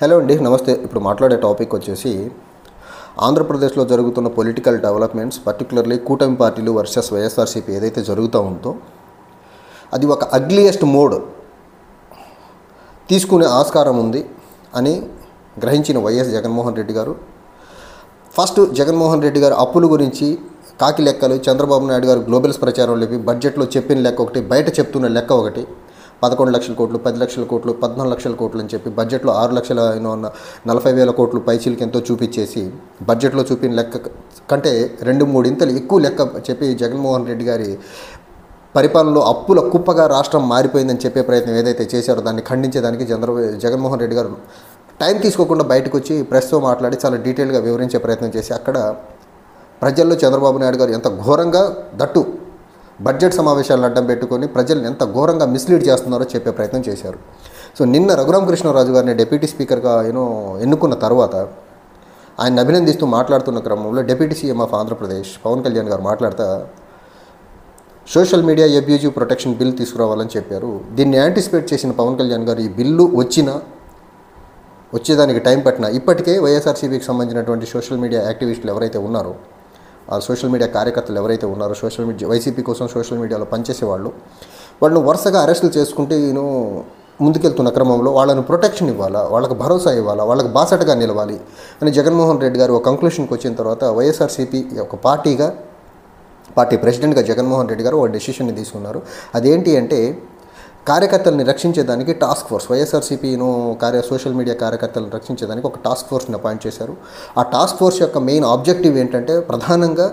Hello అండి, నమస్తే. ఇప్పుడు మాట్లాడే టాపిక్ వచ్చేసి ఆంధ్రప్రదేశ్లో జరుగుతున్న పొలిటికల్ డెవలప్మెంట్స్, పర్టికులర్లీ కూటమి పార్టీలు వర్సెస్ వైఎస్ఆర్సీపీ ఏదైతే జరుగుతూ ఉందో అది ఒక అగ్లియెస్ట్ మోడ్ తీసుకునే ఆస్కారం ఉంది అని గ్రహించిన వైఎస్ జగన్మోహన్ రెడ్డి గారు ఫస్ట్ జగన్మోహన్ రెడ్డి గారు అప్పుల గురించి కాకి లెక్కలు, చంద్రబాబు నాయుడు గారు గ్లోబల్స్ ప్రచారం లేపి బడ్జెట్లో చెప్పిన లెక్క ఒకటి, బయట చెప్తున్న లెక్క ఒకటి, 11 లక్షల కోట్లు, 10 లక్షల కోట్లు, 14 లక్షల కోట్లు అని చెప్పి బడ్జెట్లో 6 లక్షల 40,000 కోట్లు పైచీలకి ఎంతో చూపించేసి బడ్జెట్లో చూపిన లెక్క కంటే 2-3 ఇంతలు ఎక్కువ లెక్క చెప్పి జగన్మోహన్ రెడ్డి గారి పరిపాలనలో అప్పుల కుప్పగా రాష్ట్రం మారిపోయిందని చెప్పే ప్రయత్నం ఏదైతే చేశారో దాన్ని ఖండించేదానికి జగన్మోహన్ రెడ్డి గారు టైం తీసుకోకుండా బయటకు వచ్చి ప్రెస్తో మాట్లాడి చాలా డీటెయిల్గా వివరించే ప్రయత్నం చేసి అక్కడ ప్రజల్లో చంద్రబాబు నాయుడు గారు ఎంత ఘోరంగా దట్టు బడ్జెట్ సమావేశాలను అడ్డం పెట్టుకొని ప్రజల్ని ఎంత ఘోరంగా మిస్లీడ్ చేస్తున్నారో చెప్పే ప్రయత్నం చేశారు. సో నిన్న రఘురామకృష్ణరాజు గారిని డిప్యూటీ స్పీకర్గా ఎన్నుకున్న తర్వాత ఆయన అభినందిస్తూ మాట్లాడుతున్న క్రమంలో deputy CM of Andhra Pradesh Pawan Kalyan garu మాట్లాడుతూ social media abusive protection bill తీసుకురావాలని చెప్పారు. దీన్ని యాంటిసిపేట్ చేసిన పవన్ కళ్యాణ్ గారు ఈ బిల్లు వచ్చేదానికి టైం పట్టినా ఇప్పటికే వైఎస్ఆర్సీపీకి సంబంధించినటువంటి సోషల్ మీడియా యాక్టివిస్టులు ఎవరైతే ఉన్నారో, ఆ సోషల్ మీడియా కార్యకర్తలు ఎవరైతే ఉన్నారో, వైసీపీ కోసం సోషల్ మీడియాలో పనిచేసేవాళ్ళు, వాళ్ళను వరుసగా అరెస్టులు చేసుకుంటే ముందుకెళ్తున్న క్రమంలో వాళ్ళని ప్రొటెక్షన్ ఇవ్వాలా, వాళ్ళకి భరోసా ఇవ్వాలా, వాళ్ళకి బాసటగా నిలవాలి అని జగన్మోహన్ రెడ్డి గారు ఒక కంక్లూషన్కి వచ్చిన తర్వాత వైఎస్ఆర్సీపీ ఒక పార్టీ ప్రెసిడెంట్గా జగన్మోహన్ రెడ్డి గారు ఒక డెసిషన్ని తీసుకున్నారు. అదేంటి అంటే కార్యకర్తల్ని రక్షించేదానికి task force, YSRCP social media కార్యకర్తలను రక్షించేదానికి ఒక టాస్క్ ఫోర్స్ని అపాయింట్ చేశారు. ఆ టాస్క్ ఫోర్స్ యొక్క మెయిన్ ఆబ్జెక్టివ్ ఏంటంటే ప్రధానంగా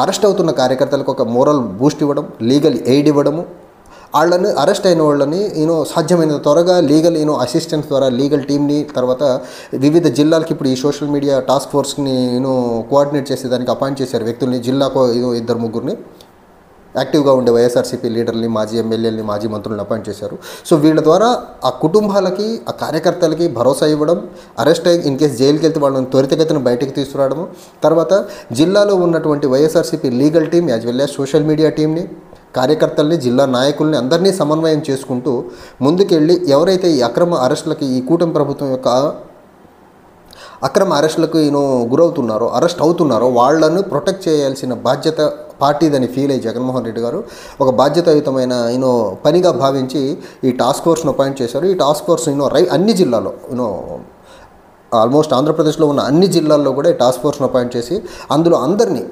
అరెస్ట్ అవుతున్న కార్యకర్తలకు ఒక మోరల్ బూస్ట్ ఇవ్వడం, లీగల్ ఎయిడ్ ఇవ్వడము, వాళ్ళని అరెస్ట్ అయిన వాళ్ళని సాధ్యమైనంత త్వరగా లీగల్ అసిస్టెన్స్ ద్వారా లీగల్ టీమ్ని, తర్వాత వివిధ జిల్లాలకు ఇప్పుడు ఈ సోషల్ మీడియా టాస్క్ ఫోర్స్ని కోఆర్డినేట్ చేసేదానికి అపాయింట్ చేశారు వ్యక్తుల్ని. జిల్లాకు 2-3 యాక్టివ్గా ఉండే వైఎస్ఆర్సీపీ లీడర్ని, మాజీ ఎమ్మెల్యేలని, మాజీ మంత్రులను అపాయింట్ చేశారు. సో వీళ్ళ ద్వారా ఆ కుటుంబాలకి, ఆ కార్యకర్తలకి భరోసా ఇవ్వడం, అరెస్ట్ అయ్యి ఇన్ కేసు జైలుకి వెళ్తే వాళ్ళని త్వరితగతిన బయటకు తీసుకురావడము, తర్వాత జిల్లాలో ఉన్నటువంటి YSRCP legal team as well as social media టీమ్ని, కార్యకర్తల్ని, జిల్లా నాయకుల్ని అందరినీ సమన్వయం చేసుకుంటూ ముందుకెళ్ళి ఎవరైతే ఈ అక్రమ అరెస్టులకి, ఈ కూటమి ప్రభుత్వం యొక్క అక్రమ అరెస్టులకు గురవుతున్నారో, అరెస్ట్ అవుతున్నారో వాళ్ళను ప్రొటెక్ట్ చేయాల్సిన బాధ్యత పార్టీదని ఫీల్ అయ్యి జగన్మోహన్ రెడ్డి గారు ఒక బాధ్యతాయుతమైన పనిగా భావించి ఈ టాస్క్ ఫోర్స్ను అపాయింట్ చేశారు. ఈ టాస్క్ ఫోర్స్ అన్ని జిల్లాల్లో ఆల్మోస్ట్ ఆంధ్రప్రదేశ్లో ఉన్న అన్ని జిల్లాల్లో కూడా ఈ టాస్క్ ఫోర్స్ను అపాయింట్ చేసి అందులో అందరినీ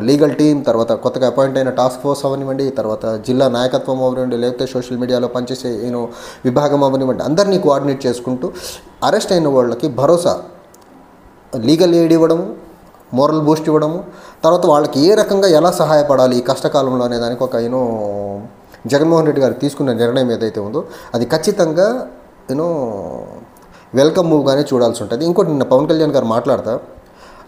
లీగల్ టీం, తర్వాత కొత్తగా అపాయింట్ అయిన టాస్క్ ఫోర్స్ అవనివ్వండి, తర్వాత జిల్లా నాయకత్వం అవనివ్వండి, లేకపోతే సోషల్ మీడియాలో పనిచేసే విభాగం అవనివ్వండి, అందరినీ కోఆర్డినేట్ చేసుకుంటూ అరెస్ట్ అయిన వాళ్ళకి భరోసా, లీగల్ ఎయిడ్ ఇవ్వడము, మోరల్ బూస్ట్ ఇవ్వడము, తర్వాత వాళ్ళకి ఏ రకంగా ఎలా సహాయపడాలి ఈ కష్టకాలంలో అనే దానికి ఒక జగన్మోహన్ రెడ్డి గారు తీసుకున్న నిర్ణయం ఏదైతే ఉందో అది ఖచ్చితంగా వెల్కమ్ మూవ్గానే చూడాల్సి ఉంటుంది. ఇంకోటి నిన్న పవన్ కళ్యాణ్ గారు మాట్లాడతా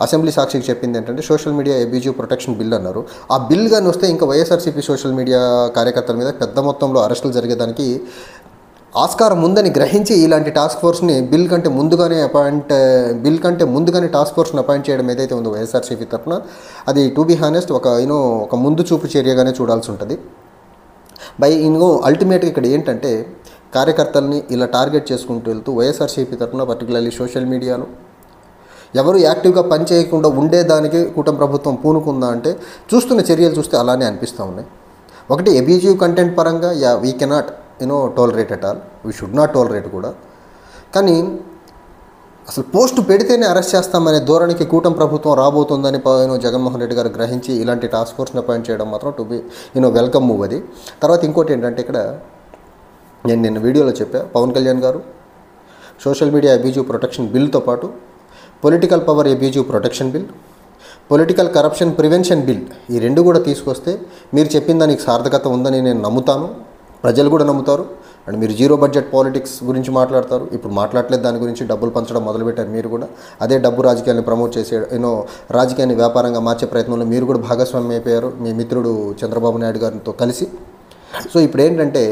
అసెంబ్లీ సాక్షికి చెప్పింది ఏంటంటే social media abusive protection bill అన్నారు. ఆ బిల్ కానీ వస్తే ఇంకా వైఎస్ఆర్సీపీ సోషల్ మీడియా కార్యకర్తల మీద పెద్ద మొత్తంలో అరెస్టులు జరిగేదానికి ఆస్కారం ఉందని గ్రహించి ఇలాంటి టాస్క్ ఫోర్స్ని బిల్ కంటే ముందుగానే టాస్క్ ఫోర్స్ని అపాయింట్ చేయడం ఏదైతే ఉందో వైఎస్ఆర్సీపీ తరఫున అది టు బీ హానెస్ట్ ఒక ముందు చూపు చర్యగానే చూడాల్సి ఉంటుంది. అల్టిమేట్గా ఇక్కడ ఏంటంటే కార్యకర్తల్ని ఇలా టార్గెట్ చేసుకుంటూ వెళ్తూ వైఎస్ఆర్సీపీ తరఫున పర్టికులర్లీ సోషల్ మీడియాలో ఎవరు యాక్టివ్గా పనిచేయకుండా ఉండేదానికి కూటమి ప్రభుత్వం పూనుకుందా అంటే చూస్తున్న చర్యలు చూస్తే అలానే అనిపిస్తూ ఉన్నాయి. ఒకటి అబ్యూజివ్ కంటెంట్ పరంగా we cannot tolerate at all, we should not tolerate కూడా. కానీ అసలు పోస్ట్ పెడితేనే అరెస్ట్ చేస్తామనే ధోరణికి కూటమి ప్రభుత్వం రాబోతుందని జగన్మోహన్ రెడ్డి గారు గ్రహించి ఇలాంటి టాస్క్ ఫోర్స్ని అపాయింట్ చేయడం మాత్రం టు బి వెల్కమ్ మూవ్ అది. తర్వాత ఇంకోటి ఏంటంటే ఇక్కడ నేను నిన్న వీడియోలో చెప్పా, పవన్ కళ్యాణ్ గారు సోషల్ మీడియా అబ్యూజివ్ ప్రొటెక్షన్ బిల్తో పాటు political power abusive protection bill, political corruption prevention bill, ఈ 2 కూడా తీసుకొస్తే మీరు చెప్పిన దానికి సార్థకత ఉందని నేను నమ్ముతాను, ప్రజలు కూడా నమ్ముతారు. అండ్ మీరు జీరో బడ్జెట్ పాలిటిక్స్ గురించి మాట్లాడతారు, ఇప్పుడు మాట్లాడలేదు దాని గురించి, డబ్బులు పంచడం మొదలుపెట్టారు మీరు కూడా. అదే డబ్బు రాజకీయాన్ని ప్రమోట్ చేసే రాజకీయాన్ని వ్యాపారంగా మార్చే ప్రయత్నంలో మీరు కూడా భాగస్వామ్యం అయిపోయారు మీ మిత్రుడు చంద్రబాబు నాయుడు గారితో కలిసి. సో ఇప్పుడు ఏంటంటే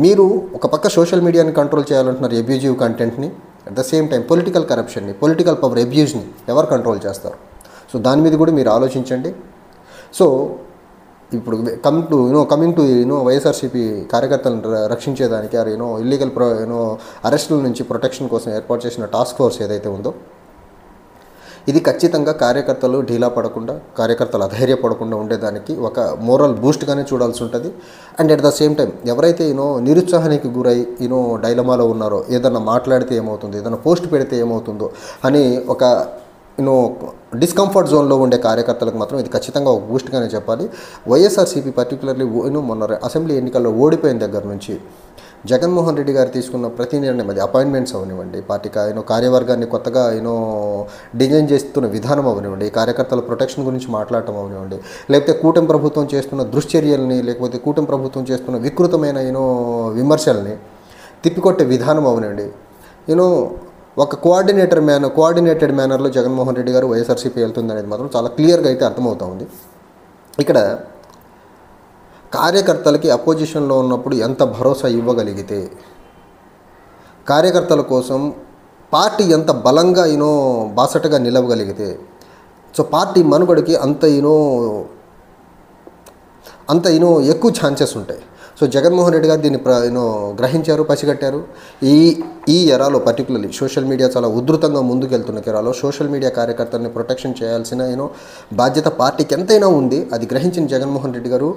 మీరు ఒక పక్క సోషల్ మీడియాని కంట్రోల్ చేయాలంటున్నారు, అబ్యూజివ్ కంటెంట్ని, at the same time political కరప్షన్ని, పొలిటికల్ పవర్ అబ్యూజ్ని ఎవరు కంట్రోల్ చేస్తారు? సో దాని మీద కూడా మీరు ఆలోచించండి. సో ఇప్పుడు కమింగ్ టు వైఎస్ఆర్సీపీ కార్యకర్తలను రక్షించేదానికి ఇల్లీగల్ అరెస్టుల నుంచి ప్రొటెక్షన్ కోసం ఏర్పాటు చేసిన టాస్క్ ఫోర్స్ ఏదైతే ఉందో ఇది ఖచ్చితంగా కార్యకర్తలు ఢీలా పడకుండా, కార్యకర్తలు అధైర్యపడకుండా ఉండేదానికి ఒక మోరల్ బూస్ట్గానే చూడాల్సి ఉంటుంది. And at the same time ఎవరైతే నిరుత్సాహానికి గురై డైలమాలో ఉన్నారో, ఏదన్నా మాట్లాడితే ఏమవుతుంది, ఏదైనా పోస్ట్ పెడితే ఏమవుతుందో అని ఒక డిస్కంఫర్ట్ జోన్లో ఉండే కార్యకర్తలకు మాత్రం ఇది ఖచ్చితంగా ఒక బూస్ట్గానే చెప్పాలి. వైఎస్ఆర్సీపీ పర్టికులర్లీ మొన్న అసెంబ్లీ ఎన్నికల్లో ఓడిపోయిన దగ్గర నుంచి జగన్మోహన్ రెడ్డి గారు తీసుకున్న ప్రతి నిర్ణయం, అది అపాయింట్మెంట్స్ అవనివ్వండి, పార్టీకి కార్యవర్గాన్ని కొత్తగా డిజైన్ చేస్తున్న విధానం అవనివ్వండి, కార్యకర్తల ప్రొటెక్షన్ గురించి మాట్లాడటం అవనివ్వండి, లేకపోతే కూటమి ప్రభుత్వం చేస్తున్న దుశ్చర్యల్ని, లేకపోతే కూటమి ప్రభుత్వం చేస్తున్న వికృతమైన విమర్శల్ని తిప్పికొట్టే విధానం అవనివ్వండి, ఒక కోఆర్డినేటెడ్ మేనర్లో జగన్మోహన్ రెడ్డి గారు వైఎస్ఆర్సీపీ వెళ్తుంది అనేది మాత్రం చాలా క్లియర్గా అయితే అర్థమవుతూ ఉంది. ఇక్కడ కార్యకర్తలకి అపోజిషన్లో ఉన్నప్పుడు ఎంత భరోసా ఇవ్వగలిగితే, కార్యకర్తల కోసం పార్టీ ఎంత బలంగా బాసటగా నిలవగలిగితే, సో పార్టీ మనుగడకి అంత ఎక్కువ ఛాన్సెస్ ఉంటాయి. సో జగన్మోహన్ రెడ్డి గారు దీన్ని గ్రహించారు, పసిగట్టారు. ఈ ఎరాలో పర్టికులర్లీ సోషల్ మీడియా చాలా ఉధృతంగా ముందుకెళ్తున్న ఎరాలో సోషల్ మీడియా కార్యకర్తల్ని ప్రొటెక్షన్ చేయాల్సిన బాధ్యత పార్టీకి ఎంతైనా ఉంది. అది గ్రహించిన Jaganmohan Reddy garu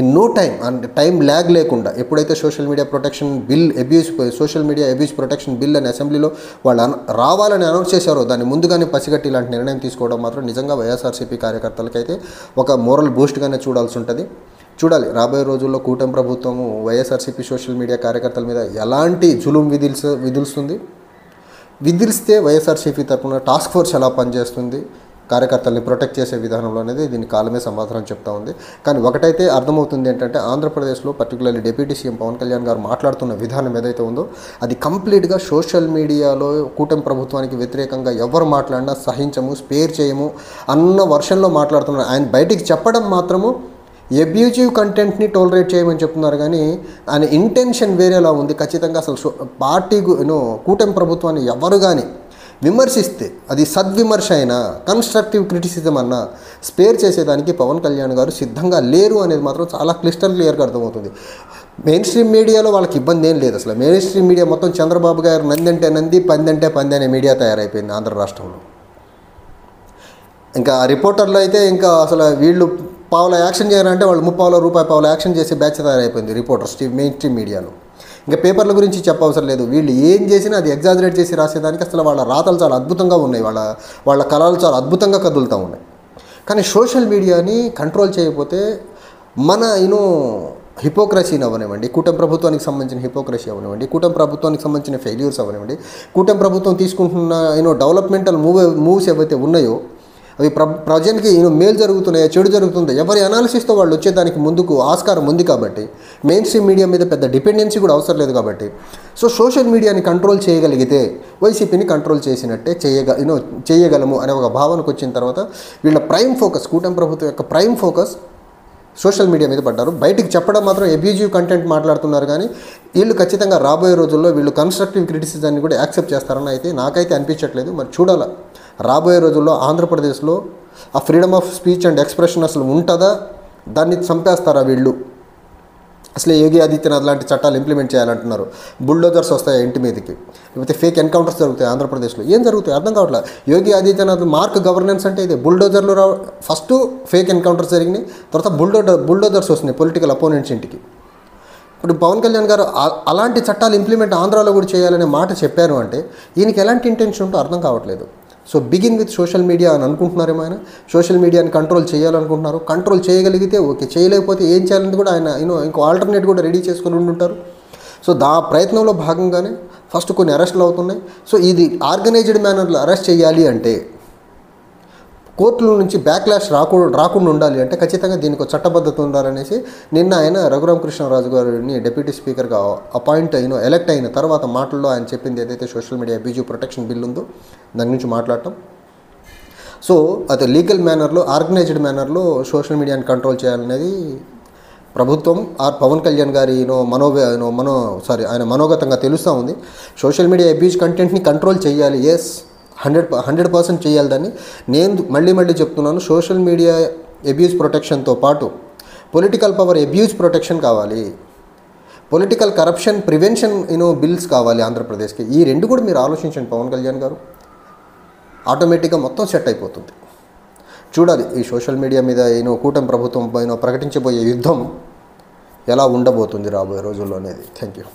in no time and time lag లేకుండా ఎప్పుడైతే social media abuse protection bill అని అసెంబ్లీలో వాళ్ళు రావాలని అనౌన్స్ చేశారో దాన్ని ముందుగానే పసిగట్టి ఇలాంటి నిర్ణయం తీసుకోవడం మాత్రం నిజంగా వైఎస్ఆర్సీపీ కార్యకర్తలకైతే ఒక మోరల్ బూస్ట్గానే చూడాల్సి ఉంటుంది. చూడాలి రాబోయే రోజుల్లో కూటమి ప్రభుత్వము వైఎస్ఆర్సీపీ సోషల్ మీడియా కార్యకర్తల మీద ఎలాంటి జులుం విధిలిస్తే వైఎస్ఆర్సీపీ తరఫున టాస్క్ ఫోర్స్ ఎలా పనిచేస్తుంది, కార్యకర్తల్ని ప్రొటెక్ట్ చేసే విధానంలో అనేది దీని కాలమే సమాధానం చెప్తా ఉంది. కానీ ఒకటైతే అర్థమవుతుంది ఏంటంటే ఆంధ్రప్రదేశ్లో particularly deputy CM Pawan Kalyan garu మాట్లాడుతున్న విధానం ఏదైతే ఉందో అది కంప్లీట్గా సోషల్ మీడియాలో కూటమి ప్రభుత్వానికి వ్యతిరేకంగా ఎవరు మాట్లాడినా సహించము, స్పేర్ చేయము అన్న వర్షన్లో మాట్లాడుతున్నారు. ఆయన బయటికి చెప్పడం మాత్రము అబ్యూజివ్ కంటెంట్ని టోలరేట్ చేయమని చెప్తున్నారు, కానీ ఆయన ఇంటెన్షన్ వేరేలా ఉంది. ఖచ్చితంగా అసలు పార్టీ కూటమి ప్రభుత్వాన్ని ఎవరు కానీ విమర్శిస్తే అది సద్విమర్శ అయినా, కన్స్ట్రక్టివ్ క్రిటిసిజం అన్నా స్పేర్ చేసేదానికి పవన్ కళ్యాణ్ గారు సిద్ధంగా లేరు అనేది మాత్రం చాలా క్లియర్గా అర్థమవుతుంది. మెయిన్ స్ట్రీమ్ మీడియాలో వాళ్ళకి ఇబ్బంది ఏం లేదు. అసలు మెయిన్ స్ట్రీమ్ మీడియా మొత్తం చంద్రబాబు గారు నంది అంటే నంది, పంది అంటే పంది అనే మీడియా తయారైపోయింది ఆంధ్ర రాష్ట్రంలో. ఇంకా రిపోర్టర్లు అయితే ఇంకా అసలు వీళ్ళు పావుల యాక్షన్ చేయాలంటే వాళ్ళు రూపాయి యాక్షన్ చేసి బ్యాచ్ తయారైపోయింది రిపోర్టర్స్ మెయిన్ స్ట్రీమ్ మీడియాలో. ఇంకా పేపర్ల గురించి చెప్పవసరం లేదు. వీళ్ళు ఏం చేసినా అది ఎగ్జాజరేట్ చేసి రాసేదానికి అసలు వాళ్ళ రాతలు చాలా అద్భుతంగా ఉన్నాయి, వాళ్ళ కళలు చాలా అద్భుతంగా కదులుతూ ఉన్నాయి. కానీ సోషల్ మీడియాని కంట్రోల్ చేయకపోతే మన హిపోక్రసీని అవనివ్వండి, కూటమి ప్రభుత్వానికి సంబంధించిన హిపోక్రసీ అవనివ్వండి, కూటమి ప్రభుత్వానికి సంబంధించిన ఫెయిల్యూర్స్ అవనివ్వండి, కూటమి ప్రభుత్వం తీసుకుంటున్న డెవలప్మెంటల్ మూవ్స్ ఏవైతే ఉన్నాయో అవి ప్రజలకి మేలు జరుగుతున్నాయో చెడు జరుగుతుందో ఎవరి అనాలిసిస్తో వాళ్ళు వచ్చేదానికి ముందుకు ఆస్కారం ఉంది. కాబట్టి మెయిన్ స్ట్రీమ్ మీడియా మీద పెద్ద డిపెండెన్సీ కూడా అవసరం లేదు. కాబట్టి సో సోషల్ మీడియాని కంట్రోల్ చేయగలిగితే వైసీపీని కంట్రోల్ చేసినట్టే చేయగలము అనే ఒక భావనకు వచ్చిన తర్వాత వీళ్ళ ప్రైమ్ ఫోకస్, కూటమి ప్రభుత్వం యొక్క ప్రైమ్ ఫోకస్ సోషల్ మీడియా మీద పడ్డారు. బయటికి చెప్పడం మాత్రం అబ్యూజివ్ కంటెంట్ మాట్లాడుతున్నారు, కానీ వీళ్ళు ఖచ్చితంగా రాబోయే రోజుల్లో వీళ్ళు కన్స్ట్రక్టివ్ క్రిటిసిజాన్ని కూడా యాక్సెప్ట్ చేస్తారని అయితే నాకైతే అనిపించట్లేదు. మరి చూడాలా రాబోయే రోజుల్లో ఆంధ్రప్రదేశ్లో ఆ freedom of speech and expression అసలు ఉంటుందా, దాన్ని చంపేస్తారా వీళ్ళు? అసలు యోగి ఆదిత్యనాథ్ లాంటి చట్టాలు ఇంప్లిమెంట్ చేయాలంటున్నారు. బుల్డోజర్స్ వస్తాయి ఇంటి మీదకి, లేకపోతే ఫేక్ ఎన్కౌంటర్స్ జరుగుతాయి ఆంధ్రప్రదేశ్లో. ఏం జరుగుతాయి అర్థం కావట్లేదు. యోగి ఆదిత్యనాథ్ మార్క్ గవర్నెన్స్ అంటే ఇది బుల్డోజర్లు ఫస్ట్ ఫేక్ ఎన్కౌంటర్స్ జరిగినాయి, తర్వాత బుల్డోజర్స్ వస్తున్నాయి పొలిటికల్ అపోనెంట్స్ ఇంటికి. ఇప్పుడు పవన్ కళ్యాణ్ గారు అలాంటి చట్టాలు ఇంప్లిమెంట్ ఆంధ్రాలో కూడా చేయాలనే మాట చెప్పారు అంటే ఈయనకి ఎలాంటి ఇంటెన్షన్ ఉంటో అర్థం కావట్లేదు. So begin with social media అని అనుకుంటున్నారు ఆయన. సోషల్ మీడియాని కంట్రోల్ చేయాలనుకుంటున్నారు. కంట్రోల్ చేయగలిగితే ఓకే, చేయలేకపోతే ఏం చేయాలని కూడా ఆయన ఇంకో ఆల్టర్నేట్ కూడా రెడీ చేసుకుని ఉంటుంటారు. సో ప్రయత్నంలో భాగంగానే ఫస్ట్ కొన్ని అరెస్టులు అవుతున్నాయి. సో ఇది ఆర్గనైజ్డ్ మేనర్లో అరెస్ట్ చేయాలి అంటే, కోర్టుల నుంచి బ్యాక్లాష్ రాకుండా ఉండాలి అంటే ఖచ్చితంగా దీనికి ఒక చట్టబద్ధత ఉండాలనేసి నిన్న ఆయన రఘురామకృష్ణరాజు గారిని డిప్యూటీ స్పీకర్గా ఎలక్ట్ అయిన తర్వాత మాటల్లో ఆయన చెప్పింది ఏదైతే social media abusive protection bill ఉందో దాని గురించి మాట్లాడటం. సో అది లీగల్ మేనర్లో, ఆర్గనైజ్డ్ మేనర్లో సోషల్ మీడియాని కంట్రోల్ చేయాలనేది ప్రభుత్వం పవన్ కళ్యాణ్ గారి ఆయన మనోగతంగా తెలుస్తూ ఉంది. సోషల్ మీడియా అబ్యూజ్ కంటెంట్ని కంట్రోల్ చేయాలి, 100% చేయాలి. దాన్ని నేను మళ్ళీ చెప్తున్నాను. సోషల్ మీడియా అబ్యూజ్ ప్రొటెక్షన్తో పాటు పొలిటికల్ పవర్ అబ్యూజ్ ప్రొటెక్షన్ కావాలి, పొలిటికల్ కరప్షన్ ప్రివెన్షన్ బిల్స్ కావాలి ఆంధ్రప్రదేశ్కి. ఈ రెండు కూడా మీరు ఆలోచించండి పవన్ కళ్యాణ్ గారు, ఆటోమేటిక్గా మొత్తం సెట్ అయిపోతుంది. చూడాలి ఈ సోషల్ మీడియా మీద కూటమి ప్రభుత్వం ప్రకటించబోయే యుద్ధం ఎలా ఉండబోతుంది రాబోయే రోజుల్లో అనేది. Thank you.